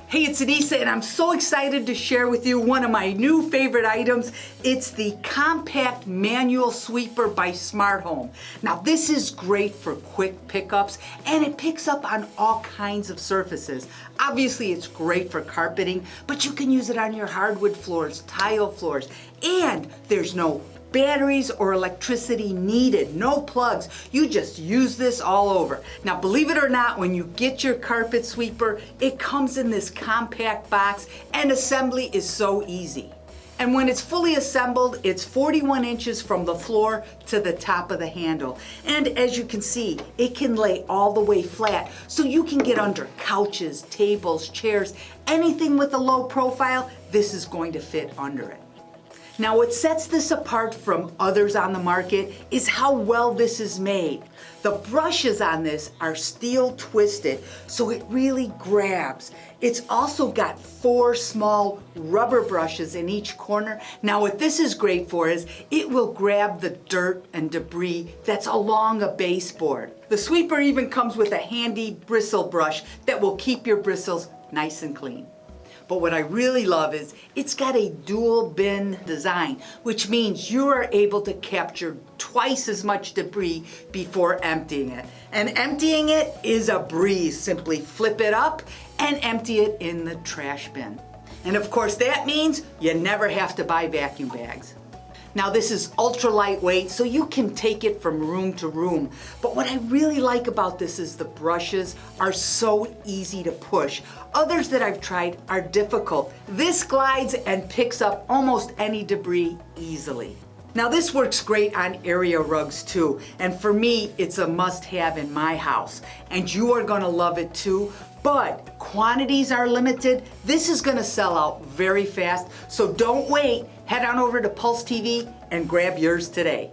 Hey, it's Anissa, and I'm so excited to share with you one of my new favorite items. It's the Compact Manual Sweeper by Smart Home. Now, this is great for quick pickups, and it picks up on all kinds of surfaces. Obviously, it's great for carpeting, but you can use it on your hardwood floors, tile floors, and there's no batteries or electricity needed, no plugs. You just use this all over. Now, believe it or not, when you get your carpet sweeper, it comes in this compact box and assembly is so easy. And when it's fully assembled, it's 41 inches from the floor to the top of the handle. And as you can see, it can lay all the way flat, so you can get under couches, tables, chairs, anything with a low profile, this is going to fit under it. Now, what sets this apart from others on the market is how well this is made. The brushes on this are steel twisted, so it really grabs. It's also got 4 small rubber brushes in each corner. Now, what this is great for is it will grab the dirt and debris that's along a baseboard. The sweeper even comes with a handy bristle brush that will keep your bristles nice and clean. But what I really love is it's got a dual bin design, which means you are able to capture twice as much debris before emptying it. And emptying it is a breeze. Simply flip it up and empty it in the trash bin. And of course, that means you never have to buy vacuum bags. Now, this is ultra lightweight, so you can take it from room to room. But what I really like about this is the brushes are so easy to push. Others that I've tried are difficult. This glides and picks up almost any debris easily. Now, this works great on area rugs too, and for me, it's a must-have in my house. And you are gonna love it too, but quantities are limited. This is gonna sell out very fast, so don't wait. Head on over to Pulse TV and grab yours today.